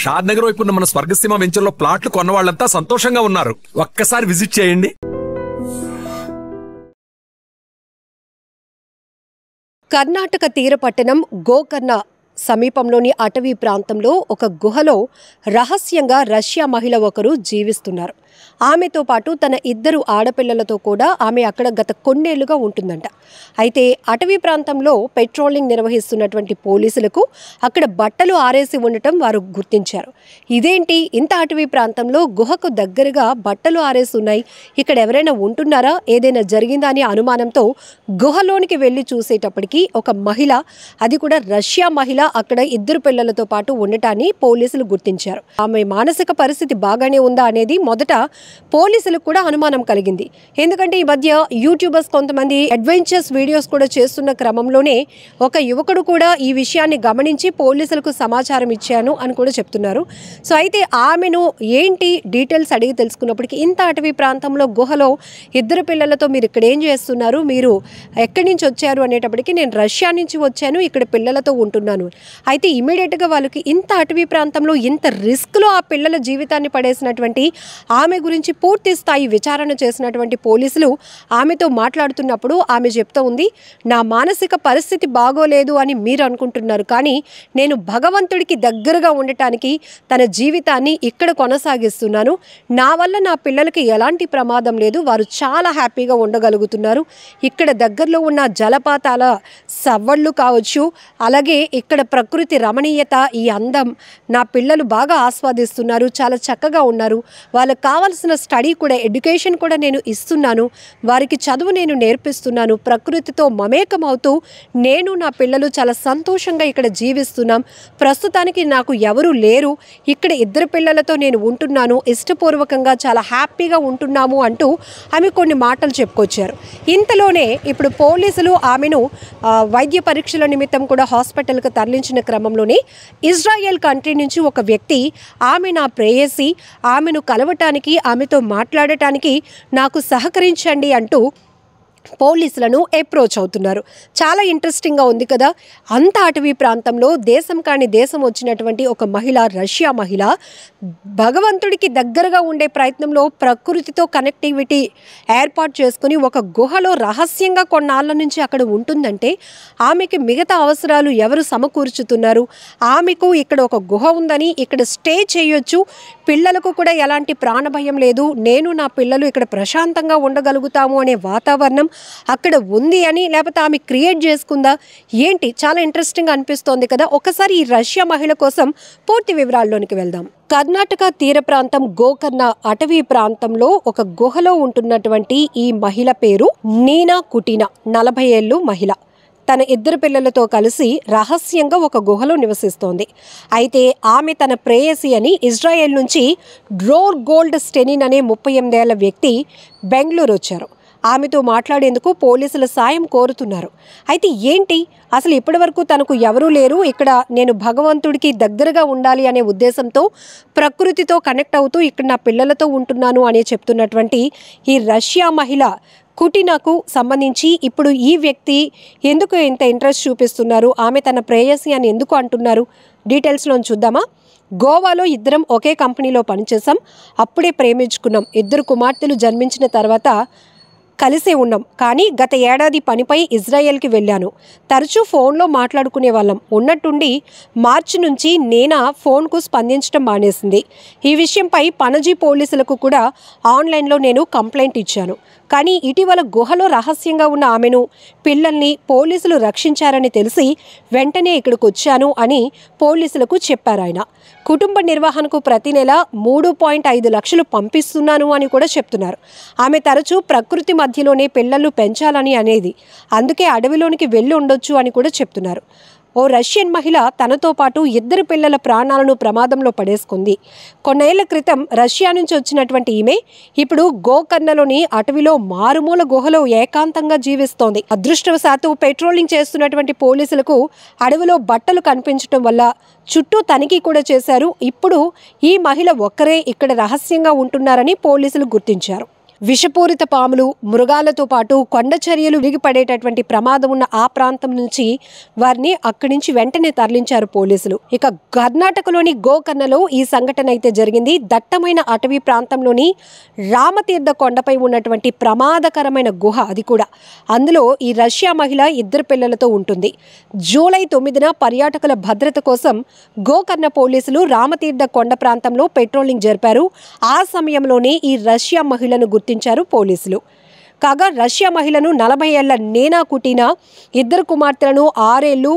షాద్ నగర్ వైపు ఉన్న మన స్వర్గసీమ వెంచర్లో ప్లాట్లు కొన్న వాళ్ళంతా సంతోషంగా ఉన్నారు. ఒక్కసారి విజిట్ చేయండి. కర్ణాటక తీర పట్టణం గోకర్ణ సమీపంలోని అటవీ ప్రాంతంలో ఒక గుహలో రహస్యంగా రష్యా మహిళ ఒకరు జీవిస్తున్నారు. ఆమెతో పాటు తన 2 ఆడపిల్లలతో కూడా ఆమె అక్కడ గత కొన్నేళ్లుగా ఉంటుందంట. అయితే అటవీ ప్రాంతంలో పెట్రోలింగ్ నిర్వహిస్తున్నటువంటి పోలీసులకు అక్కడ బట్టలు ఆరేసి ఉండటం వారు గుర్తించారు. ఇదేంటి, ఇంత అటవీ ప్రాంతంలో గుహకు దగ్గరగా బట్టలు ఆరేసి ఉన్నాయి, ఇక్కడ ఎవరైనా ఉంటున్నారా, ఏదైనా జరిగిందా అనే అనుమానంతో గుహలోనికి వెళ్ళి చూసేటప్పటికి ఒక మహిళ, అది కూడా రష్యా మహిళ, అక్కడ 2 పిల్లలతో పాటు ఉండటాన్ని పోలీసులు గుర్తించారు. ఆమె మానసిక పరిస్థితి బాగానే ఉందా అనేది మొదట పోలీసులకు కూడా అనుమానం కలిగింది. ఎందుకంటే ఈ మధ్య యూట్యూబర్స్ కొంతమంది అడ్వెంచర్స్ వీడియోస్ కూడా చేస్తున్న క్రమంలోనే ఒక యువకుడు కూడా ఈ విషయాన్ని గమనించి పోలీసులకు సమాచారం ఇచ్చాను అని కూడా చెప్తున్నారు. సో అయితే ఆమెను ఏంటి డీటెయిల్స్ అడిగి తెలుసుకున్నప్పటికీ, ఇంత అటవీ ప్రాంతంలో గుహలో 2 పిల్లలతో మీరు ఇక్కడ ఏం చేస్తున్నారు, మీరు ఎక్కడి నుంచి వచ్చారు అనేటప్పటికీ, నేను రష్యా నుంచి వచ్చాను, ఇక్కడ పిల్లలతో ఉంటున్నాను. అయితే ఇమీడియట్గా వాళ్ళకి ఇంత అటవీ ప్రాంతంలో ఇంత రిస్క్లో ఆ పిల్లల జీవితాన్ని పడేసినటువంటి ఆమె గురించి పూర్తి స్థాయి విచారణ చేసినటువంటి పోలీసులు ఆమెతో మాట్లాడుతున్నప్పుడు ఆమె చెప్తూ ఉంది, నా మానసిక పరిస్థితి బాగోలేదు అని మీరు అనుకుంటున్నారు, కానీ నేను భగవంతుడికి దగ్గరగా ఉండటానికి తన జీవితాన్ని ఇక్కడ కొనసాగిస్తున్నాను. నా వల్ల నా పిల్లలకి ఎలాంటి ప్రమాదం లేదు, వారు చాలా హ్యాపీగా ఉండగలుగుతున్నారు. ఇక్కడ దగ్గరలో ఉన్న జలపాతాల సవ్వళ్ళు కావచ్చు, అలాగే ఇక్కడ ప్రకృతి రమణీయత, ఈ అందం నా పిల్లలు బాగా ఆస్వాదిస్తున్నారు, చాలా చక్కగా ఉన్నారు. వాళ్ళకి కావాల్సిన స్టడీ కూడా, ఎడ్యుకేషన్ కూడా నేను ఇస్తున్నాను, వారికి చదువు నేను నేర్పిస్తున్నాను. ప్రకృతితో మమేకమవుతూ నేను నా పిల్లలు చాలా సంతోషంగా ఇక్కడ జీవిస్తున్నాం. ప్రస్తుతానికి నాకు ఎవరు లేరు, ఇక్కడ 2 పిల్లలతో నేను ఉంటున్నాను, ఇష్టపూర్వకంగా చాలా హ్యాపీగా ఉంటున్నాము అంటూ ఆమె కొన్ని మాటలు చెప్పుకొచ్చారు. ఇంతలోనే ఇప్పుడు పోలీసులు ఆమెను వైద్య పరీక్షల నిమిత్తం కూడా హాస్పిటల్కి తరలించిన క్రమంలోనే ఇజ్రాయెల్ కంట్రీ నుంచి ఒక వ్యక్తి ఆమె నా ప్రేయసి, ఆమెను కలవటానికి, ఆమెతో మాట్లాడటానికి నాకు సహకరించండి అంటూ పోలీసులను అప్రోచ్ అవుతున్నారు. చాలా ఇంట్రెస్టింగ్గా ఉంది కదా. అంత అటవీ ప్రాంతంలో దేశం కాని దేశం వచ్చినటువంటి ఒక మహిళ, రష్యా మహిళ, భగవంతుడికి దగ్గరగా ఉండే ప్రయత్నంలో ప్రకృతితో కనెక్టివిటీ ఏర్పాటు చేసుకుని ఒక గుహలో రహస్యంగా కొన్నాళ్ళ నుంచి అక్కడ ఉంటుందంటే ఆమెకి మిగతా అవసరాలు ఎవరు సమకూర్చుతున్నారు? ఆమెకు ఇక్కడ ఒక గుహ ఉందని, ఇక్కడ స్టే చేయొచ్చు, పిల్లలకు కూడా ఎలాంటి ప్రాణభయం లేదు, నేను నా పిల్లలు ఇక్కడ ప్రశాంతంగా ఉండగలుగుతాము అనే వాతావరణం అక్కడ ఉంది అని, లేకపోతే ఆమె క్రియేట్ చేసుకుందా ఏంటి? చాలా ఇంట్రెస్టింగ్ అనిపిస్తోంది కదా. ఒకసారి ఈ రష్యా మహిళ కోసం పూర్తి వివరాల్లోనికి వెళ్దాం. కర్ణాటక తీర ప్రాంతం గోకర్ణ అటవీ ప్రాంతంలో ఒక గుహలో ఉంటున్నటువంటి ఈ మహిళ పేరు నీనా కుటీనా, 40 ఏళ్ళు మహిళ. తన 2 పిల్లలతో కలిసి రహస్యంగా ఒక గుహలో నివసిస్తోంది. అయితే ఆమె తన ప్రేయసి అని ఇజ్రాయెల్ నుంచి డ్రోర్ గోల్డ్ స్టెనిన్ అనే 38 ఏళ్ల వ్యక్తి బెంగళూరు వచ్చారు. ఆమెతో మాట్లాడేందుకు పోలీసుల సాయం కోరుతున్నారు. అయితే ఏంటి అసలు ఇప్పటి వరకు తనకు ఎవరూ లేరు, ఇక్కడ నేను భగవంతుడికి దగ్గరగా ఉండాలి అనే ఉద్దేశంతో ప్రకృతితో కనెక్ట్ అవుతూ ఇక్కడ నా పిల్లలతో ఉంటున్నాను అని చెప్తున్నటువంటి ఈ రష్యా మహిళ కుటీనాకు సంబంధించి ఇప్పుడు ఈ వ్యక్తి ఎందుకు ఇంత ఇంట్రెస్ట్ చూపిస్తున్నారు, ఆమె తన ప్రేయసి అని ఎందుకు అంటున్నారు, డీటెయిల్స్లో చూద్దామా. గోవాలో ఇద్దరం ఒకే కంపెనీలో పనిచేసాం, అప్పుడే ప్రేమించుకున్నాం, 2 కుమార్తెలు జన్మించిన తర్వాత కలిసే ఉన్నాం. కానీ గత ఏడాది పనిపై ఇజ్రాయెల్కి వెళ్ళాను. తరచూ ఫోన్లో మాట్లాడుకునే వాళ్ళం. ఉన్నట్టుండి మార్చి నుంచి నేనా ఫోన్కు స్పందించడం మానేసింది. ఈ విషయంపై పణజీ పోలీసులకు కూడా ఆన్లైన్లో నేను కంప్లైంట్ ఇచ్చాను. కానీ ఇటీవల గుహలో రహస్యంగా ఉన్న ఆమెను, పిల్లల్ని పోలీసులు రక్షించారని తెలిసి వెంటనే ఇక్కడికి వచ్చాను అని పోలీసులకు చెప్పారు ఆయన. కుటుంబ నిర్వహణకు ప్రతి నెల 3.5 లక్షలు పంపిస్తున్నాను అని కూడా చెప్తున్నారు. ఆమె తరచూ ప్రకృతి మధ్యలోనే పిల్లలు పెంచాలని అనేది, అందుకే అడవిలోనికి వెళ్ళి ఉండొచ్చు అని కూడా చెప్తున్నారు. ఓ రష్యన్ మహిళ తనతో పాటు 2 పిల్లల ప్రాణాలను ప్రమాదంలో పడేసుకుంది. కొన్నేళ్ల క్రితం రష్యా నుంచి వచ్చినటువంటి ఈమె ఇప్పుడు గోకర్ణలోని అటవీలో మారుమూల గుహలో ఏకాంతంగా జీవిస్తోంది. అదృష్టవశాత్తు పెట్రోలింగ్ చేస్తున్నటువంటి పోలీసులకు అడవిలో బట్టలు కనిపించడం వల్ల చుట్టూ తనిఖీ కూడా చేశారు. ఇప్పుడు ఈ మహిళ ఒక్కరే ఇక్కడ రహస్యంగా ఉంటున్నారని పోలీసులు గుర్తించారు. విషపూరిత పాములు, మృగాలతో పాటు కొండ చర్యలు విరిగిపడేటటువంటి ప్రమాదం ఉన్న ఆ ప్రాంతం నుంచి వారిని అక్కడి నుంచి వెంటనే తరలించారు పోలీసులు. ఇక కర్ణాటకలోని గోకర్ణలో ఈ సంఘటన అయితే జరిగింది. దట్టమైన అటవీ ప్రాంతంలోని రామతీర్థ కొండపై ఉన్నటువంటి ప్రమాదకరమైన గుహ అది కూడా. అందులో ఈ రష్యా మహిళ 2 పిల్లలతో ఉంటుంది. జూలై 9న పర్యాటకుల భద్రత కోసం గోకర్ణ పోలీసులు రామతీర్థ కొండ ప్రాంతంలో పెట్రోలింగ్ జరిపారు. ఆ సమయంలోనే ఈ రష్యా మహిళను గుర్తించారు పోలీసులు. కాగా రష్యా మహిళను 40 ఏళ్ల నేనా కుటీనా, 2 కుమార్తెలను 6 ఏళ్లు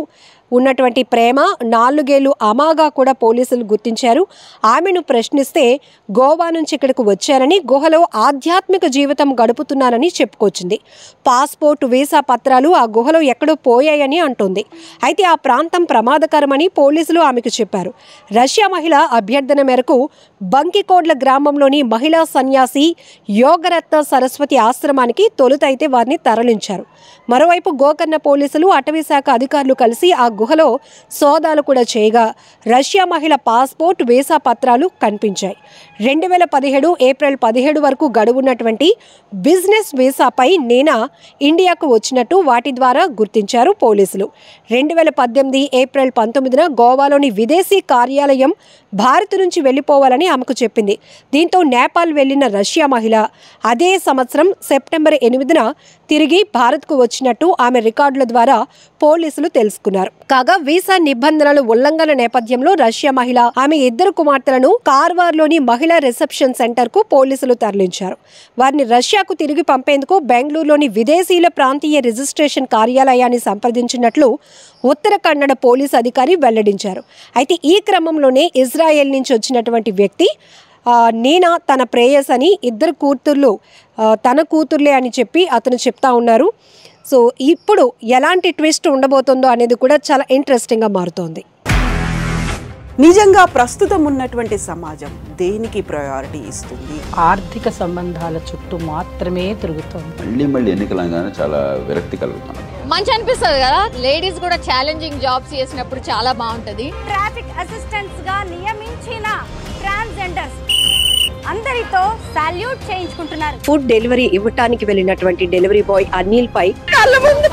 ఉన్నటువంటి ప్రేమ, 4 ఏళ్లు అమాగా కూడా పోలీసులు గుర్తించారు. ఆమెను ప్రశ్నిస్తే గోవా నుంచి ఇక్కడికి వచ్చారని, గుహలో ఆధ్యాత్మిక జీవితం గడుపుతున్నారని చెప్పుకొచ్చింది. పాస్పోర్ట్, వీసా పత్రాలు ఆ గుహలో ఎక్కడో పోయాయని అంటోంది. అయితే ఆ ప్రాంతం ప్రమాదకరమని పోలీసులు ఆమెకు చెప్పారు. రష్యా మహిళ అభ్యర్థన మేరకు బంకికోడ్ల గ్రామంలోని మహిళా సన్యాసి యోగరత్న సరస్వతి ఆశ్రమానికి తొలుతైతే వారిని తరలించారు. మరోవైపు గోకర్ణ పోలీసులు, అటవీ శాఖ అధికారులు కలిసి ఆ గుహలో సోదాలు కూడా చేయగా రష్యా మహిళ పాస్పోర్ట్, వీసా పత్రాలు కనిపించాయి. 2017 ఏప్రిల్ 17 వరకు గడువున్నటువంటి బిజినెస్ వీసాపై నేనా ఇండియాకు వచ్చినట్టు వాటి ద్వారా గుర్తించారు పోలీసులు. 2018 ఏప్రిల్ 19న గోవాలోని విదేశీ కార్యాలయం భారత్ నుంచి వెళ్లిపోవాలని ఆమెకు చెప్పింది. దీంతో నేపాల్ వెళ్లిన రష్యా మహిళ అదే సంవత్సరం సెప్టెంబర్ 8న తిరిగి భారత్కు వచ్చినట్టు ఆమె రికార్డుల ద్వారా పోలీసులు తెలుసుకున్నారు. కాగా వీసా నిబంధనల ఉల్లంఘన నేపథ్యంలో రష్యా మహిళ, ఆమె 2 కుమార్తెలను కార్వార్లోని మహిళా రిసెప్షన్ సెంటర్ కు పోలీసులు తరలించారు. వారిని రష్యాకు తిరిగి పంపేందుకు బెంగళూరులోని విదేశీయుల ప్రాంతీయ రిజిస్ట్రేషన్ కార్యాలయాన్ని సంప్రదించినట్లు ఉత్తర కన్నడ పోలీసు అధికారి వెల్లడించారు. అయితే ఈ క్రమంలోనే ఇజ్రాయెల్ నుంచి వచ్చినటువంటి వ్యక్తి నేనా తన ప్రేయస్ అని, 2 కూతుర్లు తన కూతుర్లే అని చెప్పి అతను చెప్తా ఉన్నారు. సో ఇప్పుడు ఎలాంటి ట్విస్ట్ ఉండబోతుందో అనేది కూడా చాలా ఇంట్రెస్టింగ్గా మారుతోంది. నిజంగా ప్రస్తుతం ఉన్నటువంటి సమాజం దేనికి ప్రయారిటీ ఇస్తుంది? ఆర్థిక సంబంధాల చుట్టూ మాత్రమే తిరుగుతుంది. మళ్ళీ ఎన్నికలంగానే చాలా విరక్తి కలుగుతాను. మంచి అనిపిస్తుంది కదా, లేడీస్ కూడా ఛాలెంజింగ్ జాబ్స్ చేసినప్పుడు చాలా బాగుంటది. ట్రాఫిక్ అసిస్టెంట్స్ గా నియమించిన ట్రాన్స్జెండర్స్ అందరితో సాల్యూట్ చేయించుకుంటున్నారు. ఫుడ్ డెలివరీ ఇవ్వటానికి వెళ్ళినటువంటి డెలివరీ బాయ్ అనిల్ పై కళ్ళ ముందు